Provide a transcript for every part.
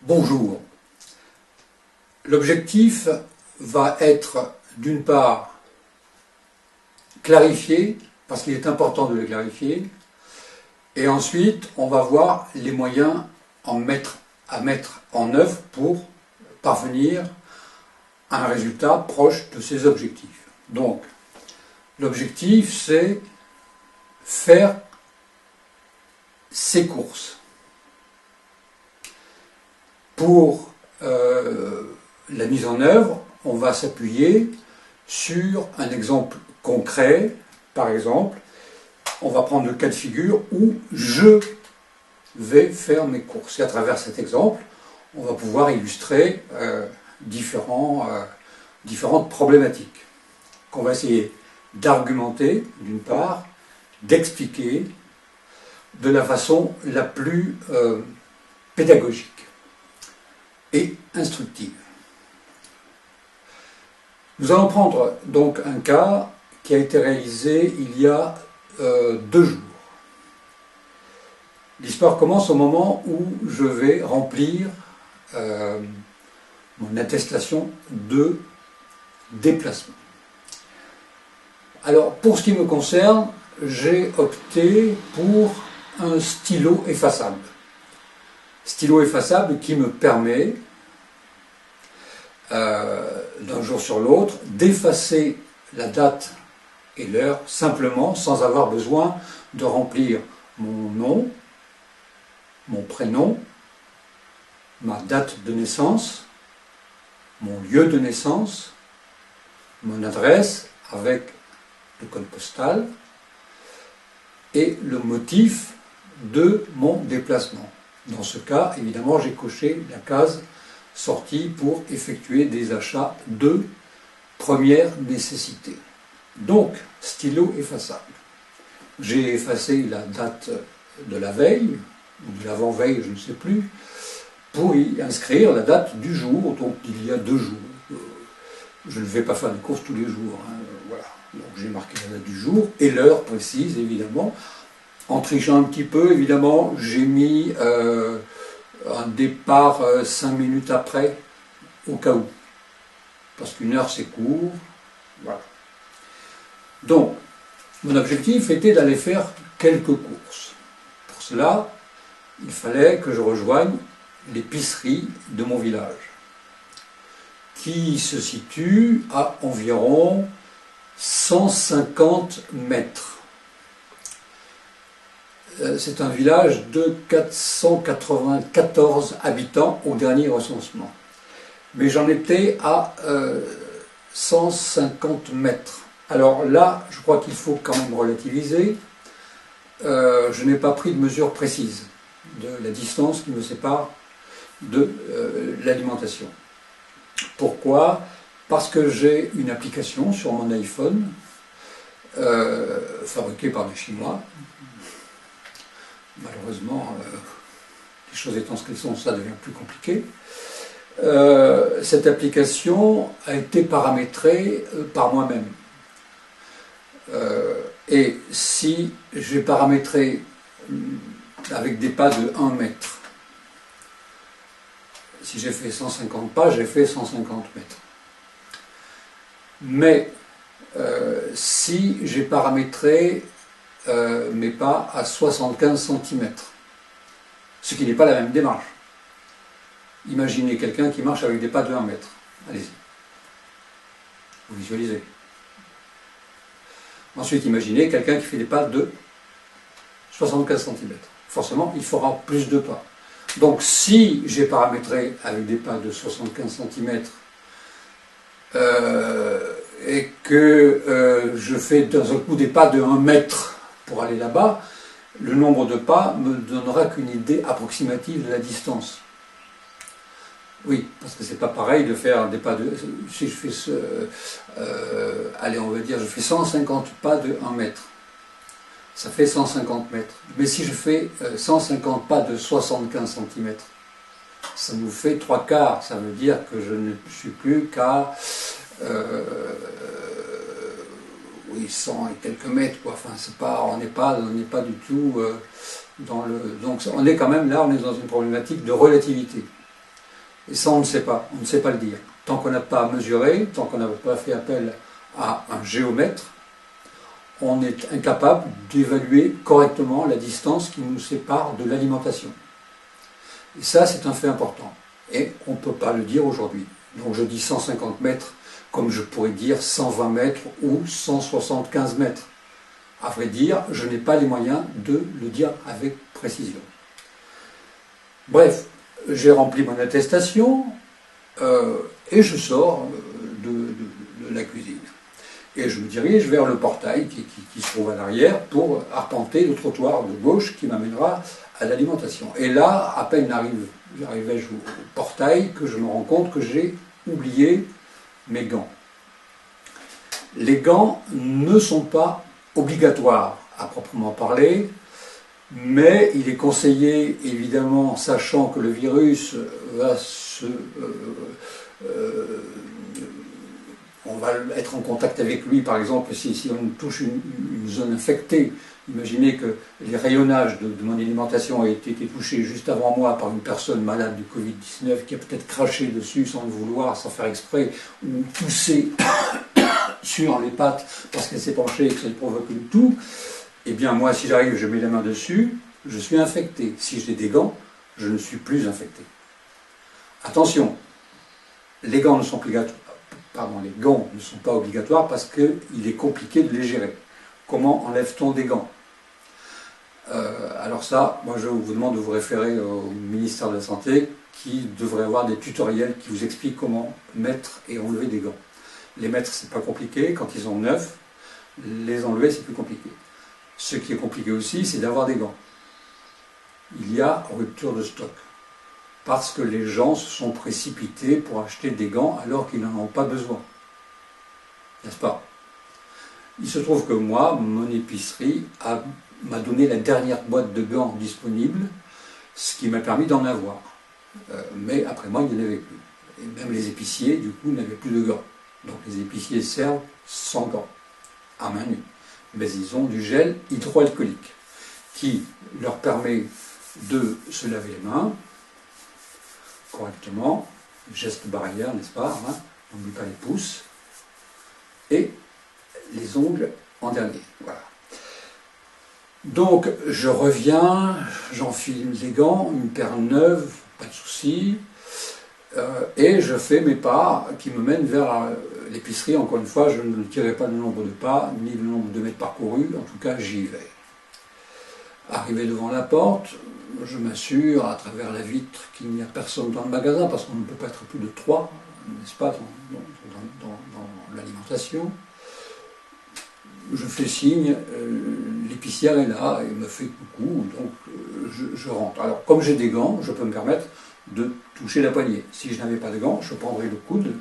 Bonjour. L'objectif va être d'une part clarifié, parce qu'il est important de le clarifier, et ensuite on va voir les moyens à mettre en œuvre pour parvenir à un résultat proche de ces objectifs. Donc, l'objectif c'est faire ses courses. Pour la mise en œuvre, on va s'appuyer sur un exemple concret. Par exemple, on va prendre le cas de figure où je vais faire mes courses. Et à travers cet exemple, on va pouvoir illustrer différentes problématiques qu'on va essayer d'argumenter, d'une part, d'expliquer de la façon la plus pédagogique et instructive. Nous allons prendre donc un cas qui a été réalisé il y a 2 jours. L'histoire commence au moment où je vais remplir mon attestation de déplacement. Alors, pour ce qui me concerne, j'ai opté pour un stylo effaçable. Stylo effaçable qui me permet, d'un jour sur l'autre, d'effacer la date et l'heure simplement, sans avoir besoin de remplir mon nom, mon prénom, ma date de naissance, mon lieu de naissance, mon adresse avec le code postal et le motif de mon déplacement. Dans ce cas, évidemment, j'ai coché la case sortie pour effectuer des achats de première nécessité. Donc, stylo effaçable. J'ai effacé la date de la veille, ou de l'avant-veille, je ne sais plus, pour y inscrire la date du jour, donc il y a 2 jours. Je ne vais pas faire des courses tous les jours, hein, voilà. Donc j'ai marqué la date du jour et l'heure précise, évidemment. En trichant un petit peu, évidemment, j'ai mis un départ 5 minutes après, au cas où. Parce qu'une heure c'est court, voilà. Donc, mon objectif était d'aller faire quelques courses. Pour cela, il fallait que je rejoigne l'épicerie de mon village, qui se situe à environ 150 mètres. C'est un village de 494 habitants au dernier recensement. Mais j'en étais à 150 mètres. Alors là, je crois qu'il faut quand même relativiser. Je n'ai pas pris de mesure précise de la distance qui me sépare de l'alimentation. Pourquoi ? Parce que j'ai une application sur mon iPhone, fabriquée par des Chinois. Malheureusement, les choses étant ce qu'elles sont, ça devient plus compliqué. Cette application a été paramétrée par moi-même. Et si j'ai paramétré avec des pas de 1 mètre, si j'ai fait 150 pas, j'ai fait 150 mètres. Mais si j'ai paramétré mes pas à 75 cm, ce qui n'est pas la même démarche. Imaginez quelqu'un qui marche avec des pas de 1 mètre. Allez-y. Vous visualisez. Ensuite, imaginez quelqu'un qui fait des pas de 75 cm. Forcément, il fera plus de pas. Donc, si j'ai paramétré avec des pas de 75 cm et que je fais d'un seul coup des pas de 1 mètre pour aller là-bas, le nombre de pas me donnera qu'une idée approximative de la distance. Oui, parce que c'est pas pareil de faire des pas de... Si je fais allez, on va dire, je fais 150 pas de 1 mètre. Ça fait 150 mètres. Mais si je fais 150 pas de 75 cm, ça nous fait 3/4. Ça veut dire que je ne suis plus qu'à 100 et quelques mètres, quoi. Enfin, c'est pas, on n'est pas du tout dans le... Donc on est quand même là, on est dans une problématique de relativité. Et ça, on ne sait pas. On ne sait pas le dire. Tant qu'on n'a pas mesuré, tant qu'on n'a pas fait appel à un géomètre, on est incapable d'évaluer correctement la distance qui nous sépare de l'alimentation. Et ça, c'est un fait important. Et on ne peut pas le dire aujourd'hui. Donc je dis 150 mètres, comme je pourrais dire 120 mètres ou 175 mètres. À vrai dire, je n'ai pas les moyens de le dire avec précision. Bref, j'ai rempli mon attestation et je sors de la cuisine. Et je me dirige vers le portail qui se trouve à l'arrière pour arpenter le trottoir de gauche qui m'amènera à l'alimentation. Et là, à peine j'arrivais au portail que je me rends compte que j'ai oublié mes gants. Les gants ne sont pas obligatoires à proprement parler, mais il est conseillé, évidemment, sachant que le virus va on va être en contact avec lui, par exemple, si on touche une zone infectée. Imaginez que les rayonnages de mon alimentation ont été touchés juste avant moi par une personne malade du Covid-19 qui a peut-être craché dessus sans le vouloir, sans faire exprès, ou toussé sur les pattes parce qu'elle s'est penchée et que ça lui provoque une toux. Eh bien, moi, si j'arrive, je mets la main dessus, je suis infecté. Si j'ai des gants, je ne suis plus infecté. Attention, les gants ne sont les gants ne sont pas obligatoires parce qu'il est compliqué de les gérer. Comment enlève-t-on des gants? Alors ça, moi je vous demande de vous référer au ministère de la Santé qui devrait avoir des tutoriels qui vous expliquent comment mettre et enlever des gants. Les mettre, c'est pas compliqué, quand ils sont neufs, les enlever, c'est plus compliqué. Ce qui est compliqué aussi, c'est d'avoir des gants. Il y a rupture de stock. Parce que les gens se sont précipités pour acheter des gants alors qu'ils n'en ont pas besoin. N'est-ce pas? Il se trouve que moi, mon épicerie m'a donné la dernière boîte de gants disponible, ce qui m'a permis d'en avoir. Mais après moi, il n'y en avait plus. Et même les épiciers, du coup, n'avaient plus de gants. Donc les épiciers servent sans gants, à main nue. Mais ils ont du gel hydroalcoolique, qui leur permet de se laver les mains correctement, geste barrière, n'est-ce pas, hein, on n'oublie pas les pouces, et les ongles en dernier. Voilà. Donc je reviens, j'enfile les gants, une paire neuve, pas de souci, et je fais mes pas qui me mènent vers l'épicerie. Encore une fois, je ne dirai pas le nombre de pas, ni le nombre de mètres parcourus, en tout cas j'y vais. Arrivé devant la porte, je m'assure à travers la vitre qu'il n'y a personne dans le magasin, parce qu'on ne peut pas être plus de 3, n'est-ce pas, dans l'alimentation. Je fais signe, l'épicière est là, et me fait coucou, donc je rentre. Alors, comme j'ai des gants, je peux me permettre de toucher la poignée. Si je n'avais pas de gants, je prendrais le coude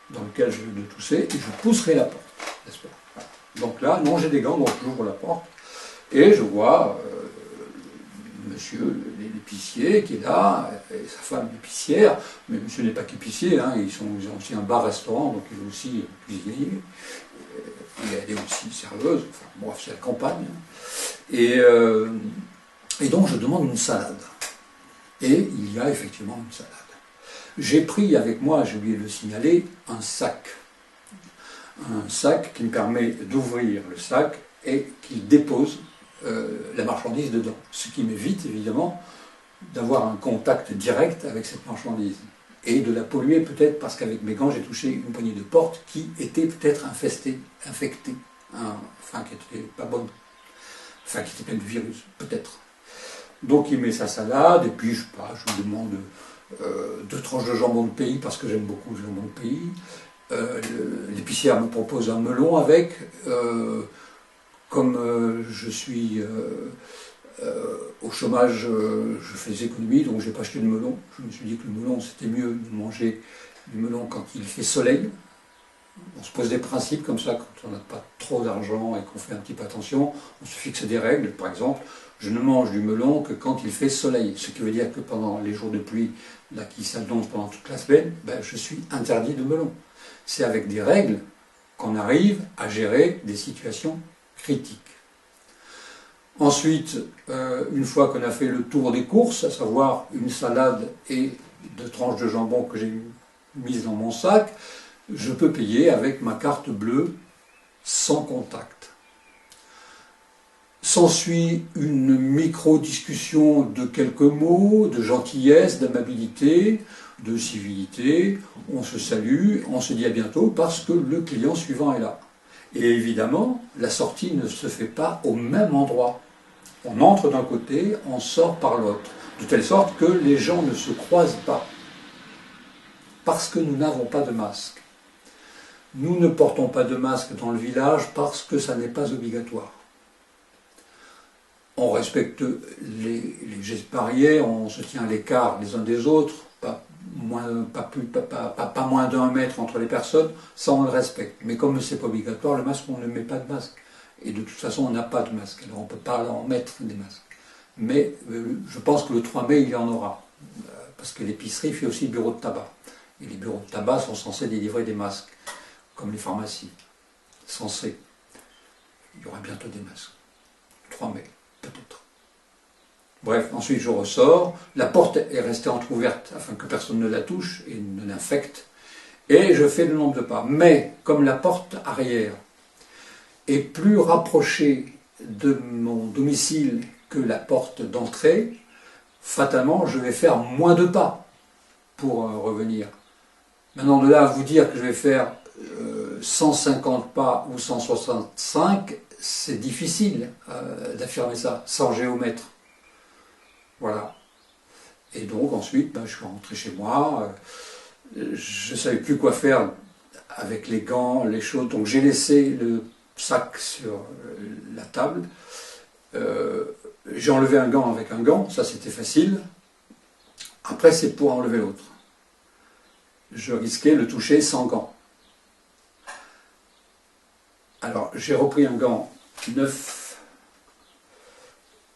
dans lequel je vais tousser, et je pousserai la porte, n'est-ce pas. Voilà. Donc là, non, j'ai des gants, donc j'ouvre la porte, et je vois monsieur l'épicier qui est là, et sa femme l'épicière, mais monsieur n'est pas qu'épicier, hein, ils ont aussi un bar-restaurant, donc il est aussi cuisinier, et elle est aussi serveuse, enfin bref, c'est la campagne. Et donc je demande une salade. Et il y a effectivement une salade. J'ai pris avec moi, j'ai oublié de le signaler, un sac. Un sac qui me permet d'ouvrir le sac et qui dépose la marchandise dedans. Ce qui m'évite évidemment d'avoir un contact direct avec cette marchandise. Et de la polluer peut-être parce qu'avec mes gants j'ai touché une poignée de porte qui était peut-être infectée, enfin qui n'était pas bonne, enfin qui était pleine de virus, peut-être. Donc il met sa salade et puis je lui demande 2 tranches de jambon de pays parce que j'aime beaucoup le jambon de pays. L'épicière me propose un melon avec. Comme je suis au chômage, je fais des économies, donc je n'ai pas acheté de melon. Je me suis dit que le melon, c'était mieux de manger du melon quand il fait soleil. On se pose des principes comme ça, quand on n'a pas trop d'argent et qu'on fait un petit peu attention, on se fixe des règles. Par exemple, je ne mange du melon que quand il fait soleil, ce qui veut dire que pendant les jours de pluie là, qui s'annoncent pendant toute la semaine, je suis interdit de melon. C'est avec des règles qu'on arrive à gérer des situations critiques. Ensuite, une fois qu'on a fait le tour des courses, à savoir une salade et de tranches de jambon que j'ai mises dans mon sac, je peux payer avec ma carte bleue sans contact. S'ensuit une micro-discussion de quelques mots, de gentillesse, d'amabilité, de civilité. On se salue, on se dit à bientôt parce que le client suivant est là. Et évidemment, la sortie ne se fait pas au même endroit. On entre d'un côté, on sort par l'autre, de telle sorte que les gens ne se croisent pas, parce que nous n'avons pas de masque. Nous ne portons pas de masque dans le village parce que ça n'est pas obligatoire. On respecte les gestes barrières, on se tient à l'écart les uns des autres, pas moins d'1 mètre entre les personnes, ça on le respecte. Mais comme ce n'est pas obligatoire, le masque, on ne met pas de masque. Et de toute façon, on n'a pas de masque, alors on ne peut pas en mettre des masques. Mais je pense que le 3 mai, il y en aura, parce que l'épicerie fait aussi bureau de tabac. Et les bureaux de tabac sont censés délivrer des masques, comme les pharmacies. Censés. Il y aura bientôt des masques. 3 mai, peut-être. Bref, ensuite je ressors. La porte est restée entrouverte afin que personne ne la touche et ne l'infecte. Et je fais le nombre de pas. Mais, comme la porte arrière est plus rapprochée de mon domicile que la porte d'entrée, fatalement, je vais faire moins de pas pour revenir. Maintenant, de là à vous dire que je vais faire 150 pas ou 165, c'est difficile d'affirmer ça, sans géomètre. Voilà. Et donc, ensuite, je suis rentré chez moi. Je ne savais plus quoi faire avec les gants, les choses. Donc, j'ai laissé le sac sur la table. J'ai enlevé un gant avec un gant, ça c'était facile. Après, c'est pour enlever l'autre. Je risquais le toucher sans gant. Alors, j'ai repris un gant neuf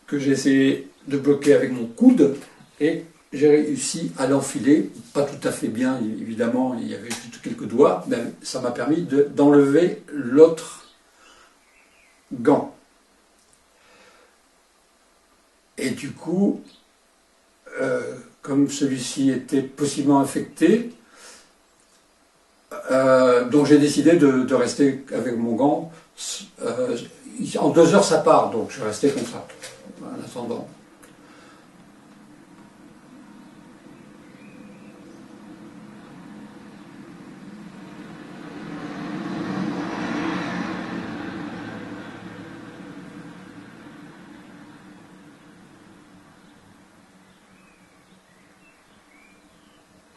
que j'ai essayé de bloquer avec mon coude et j'ai réussi à l'enfiler, pas tout à fait bien évidemment, il y avait juste quelques doigts, mais ça m'a permis d'enlever l'autre gant. Et du coup, comme celui-ci était possiblement infecté, donc j'ai décidé de rester avec mon gant. En 2 heures ça part, donc je restais comme ça, en attendant.